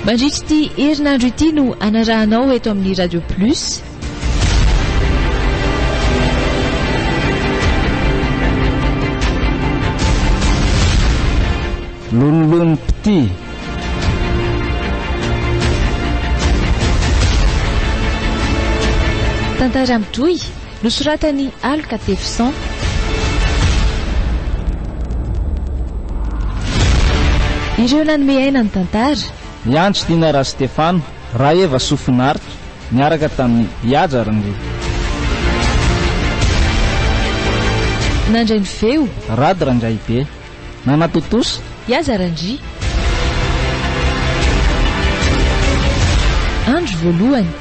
Mandritra ity herinandro ity no anarahanao eto amin'ny Radio Plus. Lonilony Mpitia. Tantara Mitohy nosoratany Alka Tefsan. Ireo nanome aina ny tantara. Miandry tiana Raha Stefano, Raha Eva Sofinaritra, miaraka tamin'ny Iajary. Nandray ny feo Rady Randraibe, Nanatotosa Iazarandry. Andro Voalohany.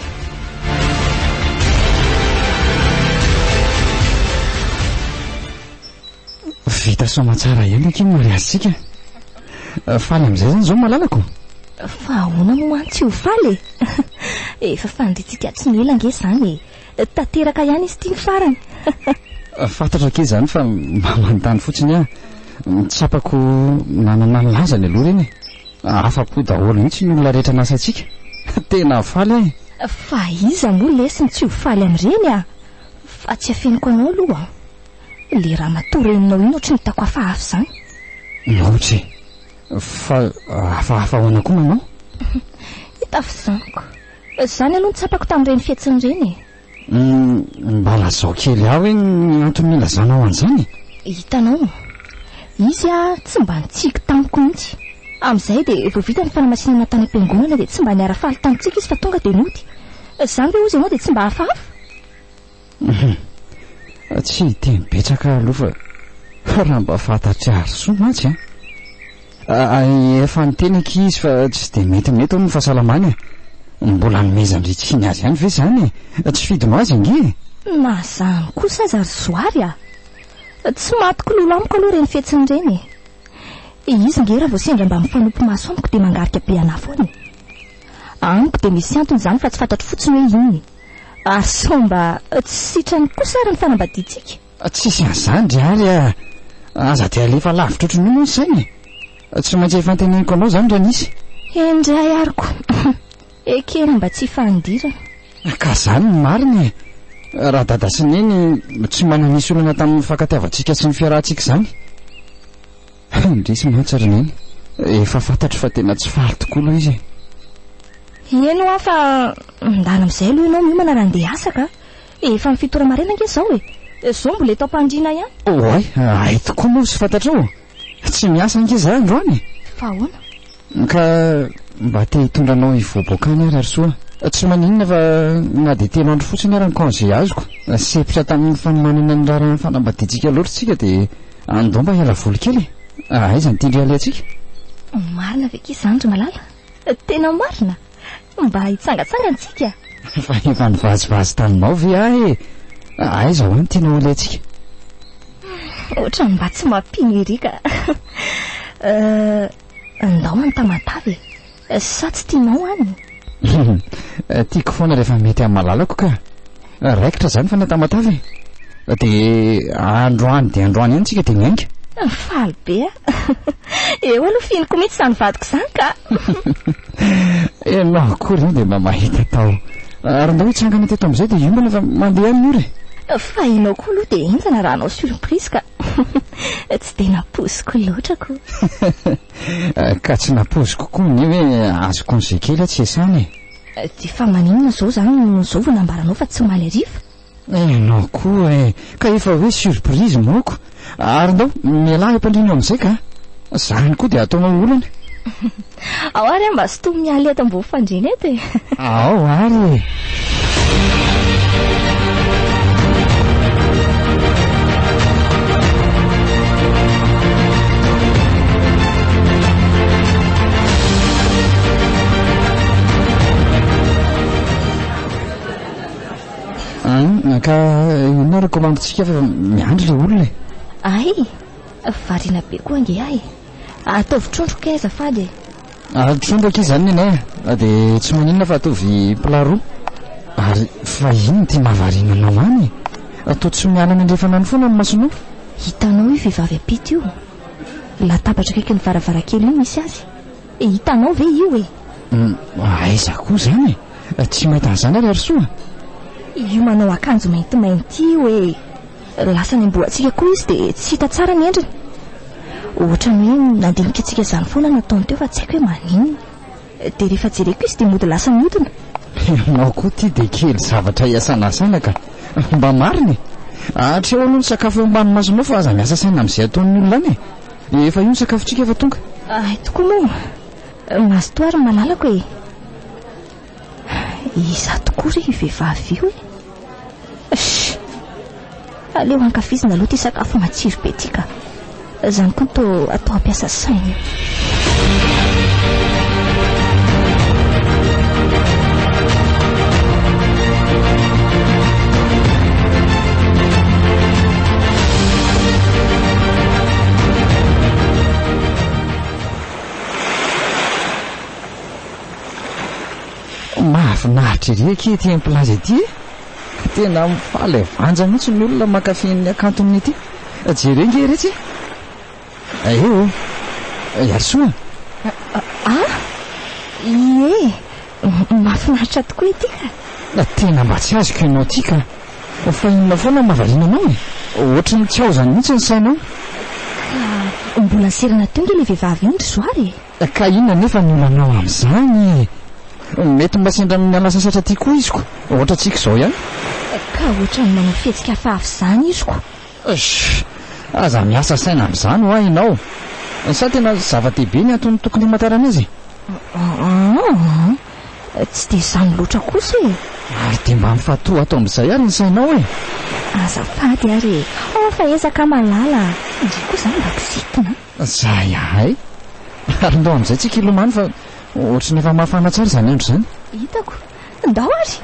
Vita somatsara ihany ankiny mariazitsika. Faly amin'izay zany zao malalako. Fa ahoana mo antsy ho faly efa fandritsika tsy mila nge zany tanteraka ihany izy tia ny farany. Fantatra ke zany fa mamantany fotsiny aho. Mitsapako nanana ny lazany aloha reny. Afa-po daholo mihitsy ny olona rehetra nasantsika. Tena faly ahy. Fa iza moa lesiny tsy ho faly amin'ireny a. Fa tsy afeniko anao aloha. Le raha matoreninao iny ohatry ny hitako hafahafa zany. Ohatry fa hafahafa ahoana koa manao? Hitafizaniko. Zany aloha nitsapako tamin'ireny fietsiny reny. Mba lazao kely aho hoe ny antony nilazanao an'izany. Hitanao, izy a tsy mba nitsiky tamiko mihitsy. Amin'izay dia vao vita ny fanamasinana tany am-piangonana dia tsy mba niara-faly tamintsika izy fa tonga dia nody. Zany hoe ozy ianao dia tsy mba hafahafa. Tsy dia mipetraka aloha fa raha mba fantatry arosoa mantsy efa nitenako izy fa tsy dia metimety ao ny fahasalamany. Mbola nomezandritsiny azy ihany ve zany? Tsy fidinao azy ange? Mazany kosa aza ry zoary a. Tsy matiko lolo amiko aloha reny fietsiny reny. Izy nge raha vao sendra mba mifanompo maso amiko dia mangarika be anahy foana. Amiko dia misy antony zany fa tsy fantatro fotsiny hoe iny. Ary somba tsy sitrany kosa ary ny fanambadiantsika. Tsisy an'izany ry ary aza dia alefa lavitra ohatry nono sainy. Tsy maintsy efa anteneniko anao zany raha nisy. Endray ariko. Ekena mba tsy fandirana. Ka zany ny mariny. Raha dada sy neny tsy mananisy olana tamin'ny fankatiavantsika sy ny fiarahantsika zany. Indrisy mantsy ry neny. Efa fantatro fa tena tsy faly tokoa aloha izy. Eno aho fa ndana amin'izay aloha ianao miomana raha andeha hiasa ka. Efa ny fitora maraina ange zao Zao mbola eto am-pandriana ihany. Oay, ay tokoa moa sy fantatrao. Tsy miasa ange za androany. Fa ahoana? Ka mba te hitondranao hivoabokany ary soa. Tsy maninona fa na dia 3 andro fotsiny ary ny congé azoko. Sepitra tamin'ny fanomanana ny raha fanambadiantsika loatra tsika dia andao mba hiala voly kely. Aiza ny tindry alentsika? Marina ve kisa andro malala? Tena marina. Mba hitsangatsangantsika. Fa efa nivazivazy taminao ve ahy. Aiza ho any tena olentsika? Ohatrany mba tsy mampinirika. Andao any tamatavy. Sa tsy tianao any? Tiako foana rehefa mety amin'ny malalako ka. Raikitra zany fa natamatavy. Dia androany dia androany ihany tsika dia miainga. Faly be eo aloha finiko mihitsy izany vadiko izany ka. Ianao akory zany dia mba mahita tao. Ary mba hoe tsangana teto amin'izay dia iombana fa mandeha amin'ny ory. Fa inao koa aloha dia enjana raha anao surprise ka. Tsy dia napoziko loatra ko. Ka tsy napoziko koa ny hoe azo congé kely tsy esany. Dia fa maninona zao zany zao vao nambaranao fa tsy maly ariva. Ianao koa ka efa hoe surprise moako. Ary ndao mialahy ampandrino amin'izay ka. Zany koa dia ataonao olana. Ao ary mba sy toy mialy eto ambony fandriana eto Ao ary. Ka inona komandontsika fa miandry le olona. Ay, variana be koa ange ay. Ataovy trondro kay azafady. Trondro aky zany nenay. Dia tsy maninona fa ataovy plat roux. Ary fa ino ty mahavariana anao any? Atao tsy mialana andrefana ny foana ny masonao. Hitanao io vehivavy apity io. Latabatra kaiky ny varavarankely io misy azy. Hitanao ve io Aiza koa zany tsy mahita an'izany ary soa. Io manao akanjo maintimainty hoe lasa ny amboantsika koa izy dia tsy hita tsara ny endriny. Ohatrany hoe nandinika antsika izany foana nataony teo fa tsy haiko hoe maninona. Dia rehefa jereko izy dia mody lasa miodina. Ianao koa ty dia kely zavatra iasanasana ka mba mariny. Hatreo aloha ny sakafo eo ambany masonao fa aza miasa saina amin'izay ataon'ny olona any e. Efa io ny sakafontsika efa tonga. Tokoa moa maso toa ary malalako e. Iza tokoa ry vehivavy io e. Aleo hankafizina aloha ty sakafo matsiro be tika. Zany koa to atao ampiasa saina. Mahafinaritra ery ake ty amin'ny plaza ety. Tena mifaly vanja mihitsy ny olona mankafy ny akantony ity. Jerenge rehetra eo Yasoa. Ie, mahafinaritra tokoa ity ka. Tena mba tsy azoko ianao ty ka. Fa inona foana mahavariana anao e. Ohatrany tsy ao zany mihitsy ny sainao. Mbola serana tonga ilay vehivavy io ny soary. Ka inona nefa ny olanao amin'izany? Mety mba sendra amin'ny ala sasatra ty koa izy ko. Ohatra tsika izao ihany. Ka ohatrany manao fihetsika hafahafa izany izy ko. Aza miasa saina amin'izany ho ianao. Sa tena zava-dehibe ny atony tokony hamantarana azy. Tsy dia izany loatra kosa e. Ary dia mba mifatoa atao amin'izay ary ny sainao e. Azafady ary fa ezaka malala. Indray koa izany mba kizitina. Zay ahay. Ary ndao amin'izay tsika ilomany fa ohatrany efa mafana tsara izany andro izany. Hitako. Ndao ary.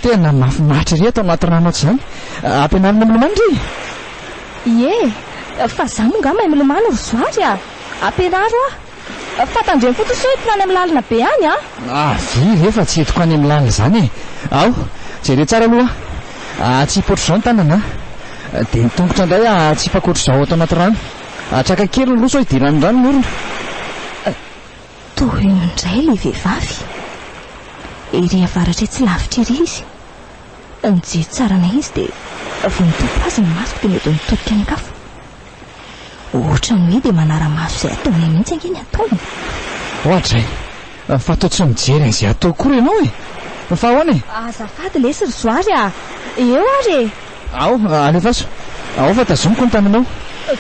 Tena mahafinaritra ery atao anaty rano ato izany. Ampianarina milomano ry. Ie, fa za monga mahay milomano ry soary a. Ampianaro a. Fatandreny fotsiny sao hitonany amin'ny lalina be any Vy rehefa tsy etiko any amin'ny lalina izany e. Ao, jereo tsara aloha. Tsy hipotra izao ny tanana. Dia ny tongotra indray tsy hipakotra izao atao anaty rano. Traka kely aloha sao hidiran'ny rano morona. Toy indray ilay vehivavy. Ery avaratra tsy lavitra ery izy. Nijery tsara na izy dia vao nitopo azy ny masoko dia mety nitodika ny kafo. Ohatrany hoe dia manara-maso izay ataony mihitsy angeny ataony. Ohatra fa atao tsy mijery an'izay atao koa ianao e. Fa ahoana e? Azafady lesy ry soary a. Eo ary e. Ao, alefaso. Ao fa tazomiko ny tananao.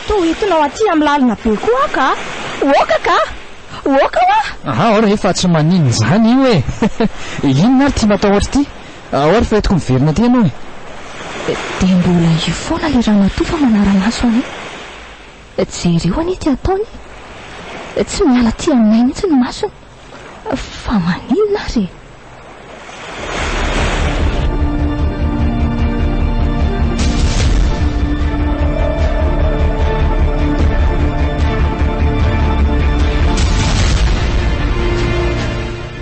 To hitonao aty amin'ny lalina be koa ka. Oka ka. Oka hoa. Ora efa tsy maninona izany io e. Inona ary tia matao ohatra ty? Ary fa etiko miverina ty ianao e. Dia mbola io foana ilay rano ato fa manara-maso any. Jereo any ty ataony. Tsy miala ty aminay mihitsy ny masony. Fa maninona ary.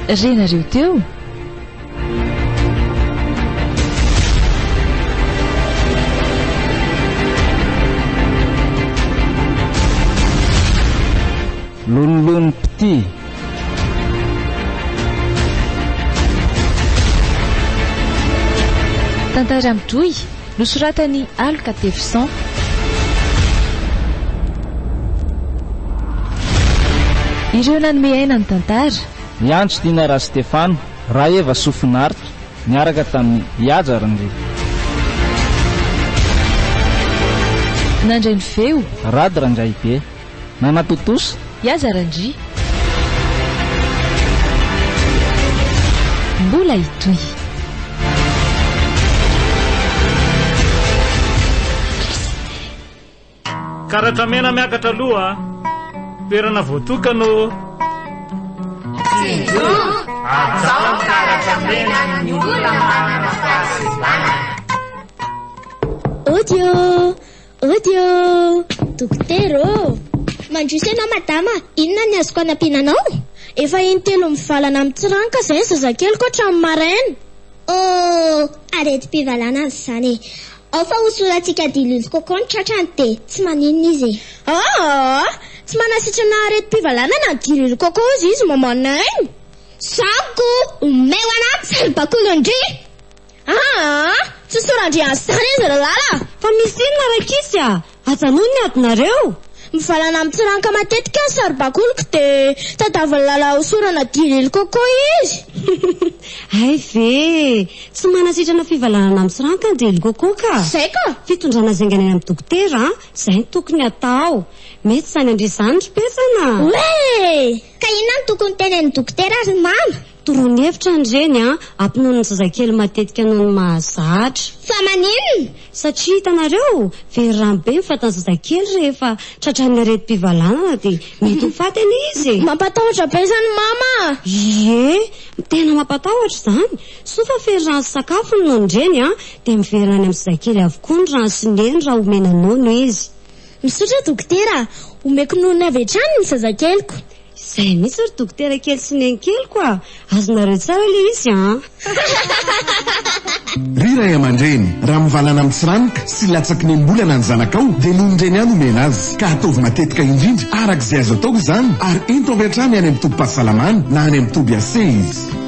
Renareo teo? Lonilony Mpitia. Tantara Midroy nosoratany Aloka Tefisan. Ireo nanome aina ny tantara. Miantso tiana Raha Stefano, Raha sofinaritra, niaraka tamin'ny hijery. Nandray ny feo Rady randray be, nanatotosa Hiazarandry. Mbola hitohy. Karatra mena miakatra aloha, toerana voatokano. Tsindrio, atao karatra mena ny olona manana fahasivanana. Audio. dokotera mandrosenao madama, inona ny azoko anampinanao? Efa intelo mivalana amin'ny tsiranka izay zazakelyko hatramin'ny maraina. Areti-pivalana izany e. Ao fa hosoratsika dilily kokoa ny tratrany dia tsy maninona izy. Tsy manasitrana areti-pivalana na dilily kokoa izy mamanainy. Sako meo anaty salibakolo ndry. Tsy sorandry an'izany izy lala. Fa misy inona rakisy ajanony ny adinareo? Mivalana amin'ny tsiranka matetika ny saribakoloko dia tadaviny lala hosorana dilily kokoa izy. Ay ve, tsy manasitrana fivalanana amin'ny tsiranka ny dilily kokoa ka? Zay ka? Fitondrana zaingana eny amin'ny dokotera, izay ny tokony atao. Mety izany andry izany ry pesana. Ka inona ny tokony tenen'ny dokotera ary mama? Toroanhevitra nireny ampinono ny zazakely matetika noho ny mahazatra. Fa maninona? Satria hitanareo, very ranobe mifatany zazakely rehefa tratran'ny areti-pivalanana dia mety ho fateny izy. Mampatahotra be izany mama. Tena mampatahotra izany. Sofa fery rano sy sakafo ny nonondreny dia miverina any amin'ny zazakely avokoa ny rano sy neny raha omena nono izy. Misotra dokotera, omeko nono avy hatrany ny zazakeliko. Izay misy ry dokotera kely sy nenkeliko azonareo tsara ilay izy Ry ray aman-dreny, raha mivalana amin'ny tsiranaka sy latsaky ny mbolana ny zanakao dia nonondreny ihany omena azy ka ataovy matetika indrindra arak'izay azo atao izany ary ento avy hatrany any amin'ny tobim-pahasalamana na any amin'ny tobiase izy.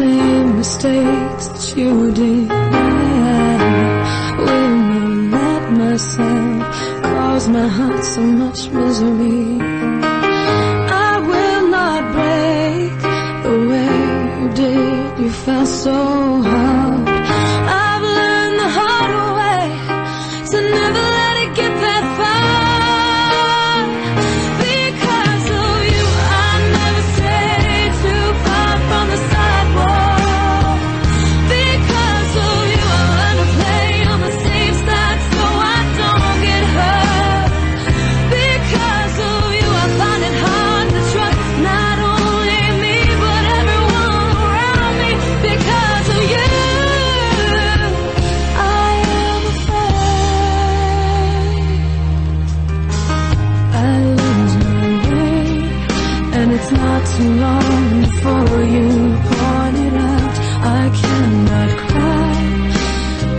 same mistakes that you did. I will not let myself cause my heart so much misery. I will not break the way you did. You felt so hard. I've learned the hard way to never let it get that far. Because of you, I never stayed too far from the sidewalk. Because of you, I learned to play on the safe side so I don't get hurt. Because of you, I find it hard to trust not only me but everyone around me. Because of you, I am afraid I lose my way. And it's not too long before you point it out. I cannot cry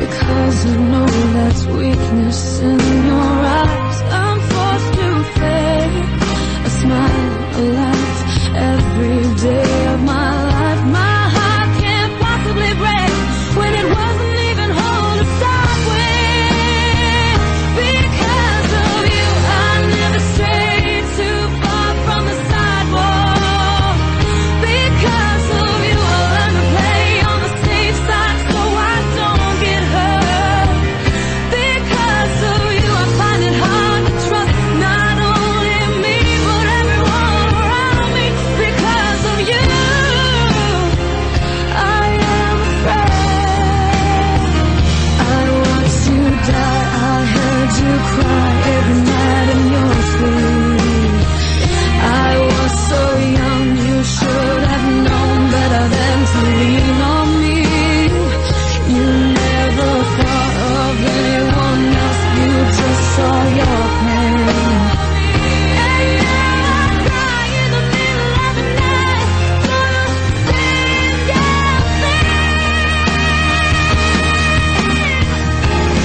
because I know that's weakness in your eyes. I'm forced to fake a smile, a laugh every day of my life. My heart can't possibly break when it wasn't even whole to start with. Because of you, I never strayed too far from the sidewalk. Because of you, I learned to play on the safe side so I don't get hurt. Because of you, I find it hard to trust not only me but everyone around me. Because of you, I am afraid. I watched you die, I heard you cry every night in your sleep. I was so young, you should have known better than to lean on me. You never thought of anyone else, you just saw your pain. And now I cry in the middle of the night for the same damn thing.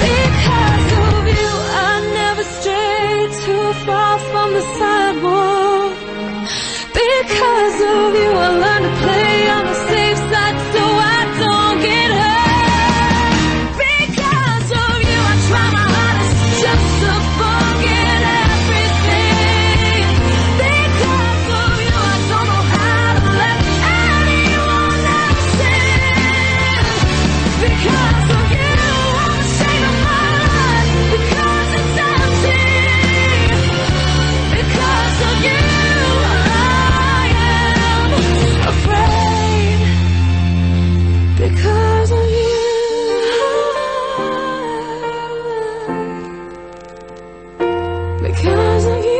Because of you, I never strayed too far from the sidewalk. Because of you, I learned to play on the safe side so I don't get hurt. Because of you, I try my hardest just to forget everything. Because of you, I don't know how to let anyone else in. Because of you, I'm ashamed of my life because it's empty. Because of you, I am afraid. Because of you, because of you.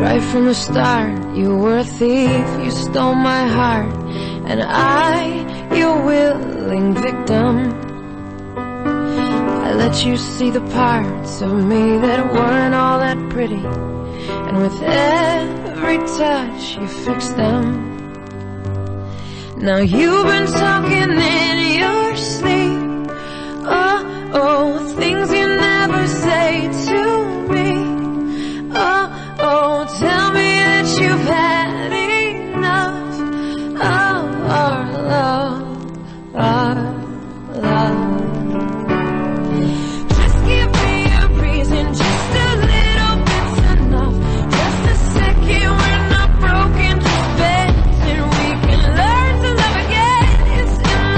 Right from the start, you were a thief, you stole my heart, and I, your willing victim. I let you see the parts of me that weren't all that pretty, and with every touch you fixed them. Now you've been talking in your sleep, oh, things you never say to me. Oh, tell me that you've had enough of our love, our love. Just give me a reason, just a little bit's enough. Just a second, we're not broken, just bends, and we can learn to love again. It's in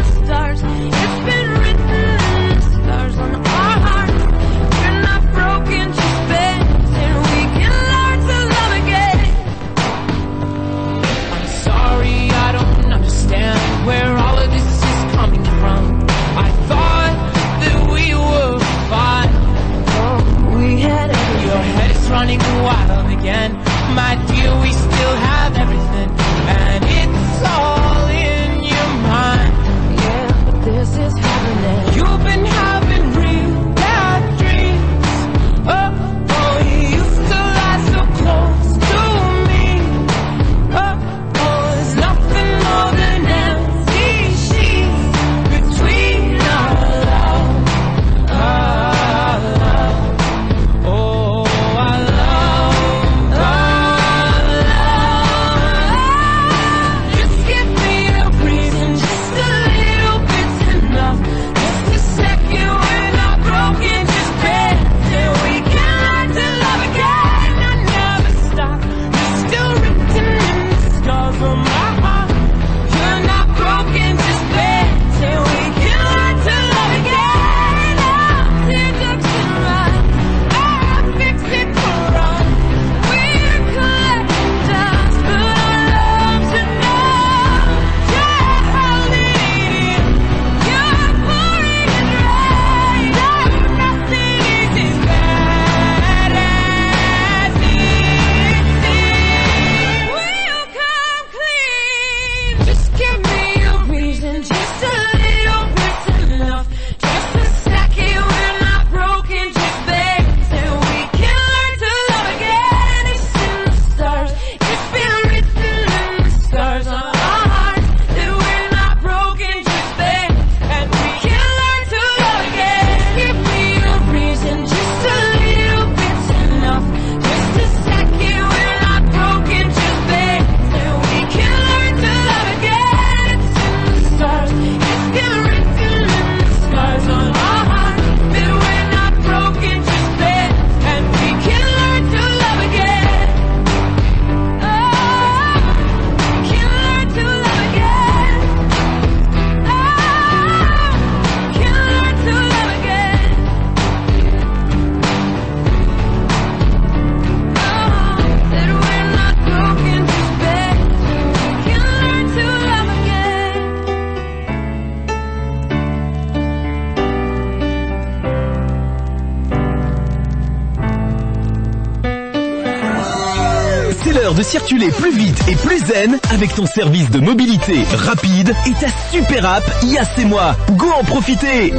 de circuler plus vite et plus zen avec ton service de mobilité rapide et ta super app Yasse-moi. Go en profiter.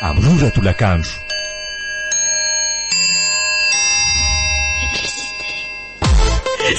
Abrura tu la canjo.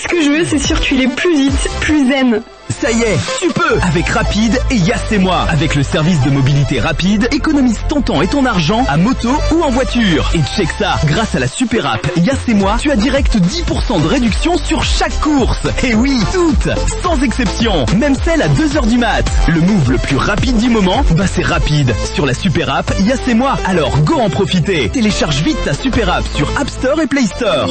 Ce que je veux, c'est circuler plus vite, plus zen. Ça y est, tu peux. Avec Rapide et Yasse-moi. Avec le service de mobilité rapide, économise ton temps et ton argent à moto ou en voiture. Et check ça, grâce à la super app Yasse-moi, tu as direct 10% de réduction sur chaque course. Et oui, toutes, sans exception. Même celle à 2h du mat. Le move le plus rapide du moment, bah c'est Rapide. Sur la super app Yasse-moi. Alors go en profiter. Télécharge vite ta super app sur App Store et Play Store.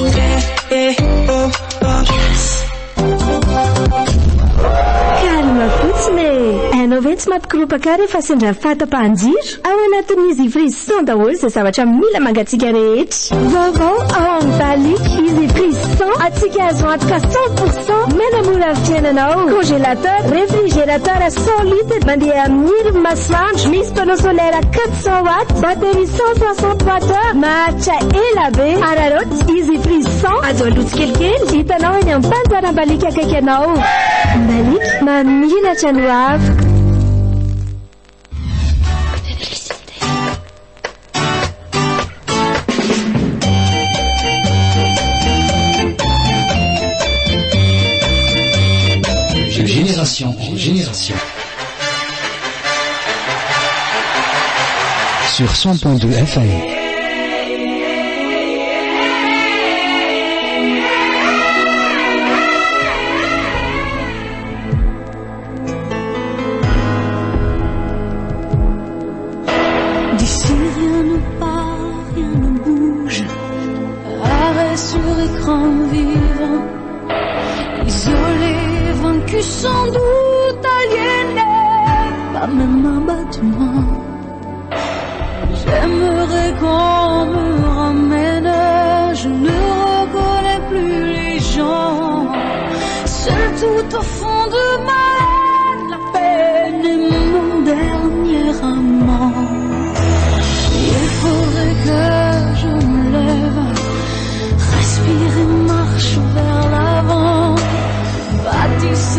Calma fotsiny hainao ve tsy mampikoropa rehefa sendra fahatapahan-jiro ao anatin'izy frisson daholo izay zavatra mila mangatsika rehetra vaovao ao amin'ny valiky izy frisson atsika azo antoka 100% menamora fiainanao congélateur réfrigérateur 100 litres mandeha amin'ny herin'ny masoandro misy panneau solaire 400 watts batterie 160 watts maharitra ela be araroty izy frisson azo alotsy kelikely hitanao eny amin'ny mpanjaram-balika akaiky anao Malik, mamilatra no avy. De génération en génération. Sur 100.2 FM. Sans doute aliéné, pas même un bâtiment. J'aimerais qu'on me ramène, je ne reconnais plus les gens. Seul tout au fond de ma haine, la peine est mon dernier amant. Il faudrait que je me lève, respire et marche vers l'avant. Bâtisse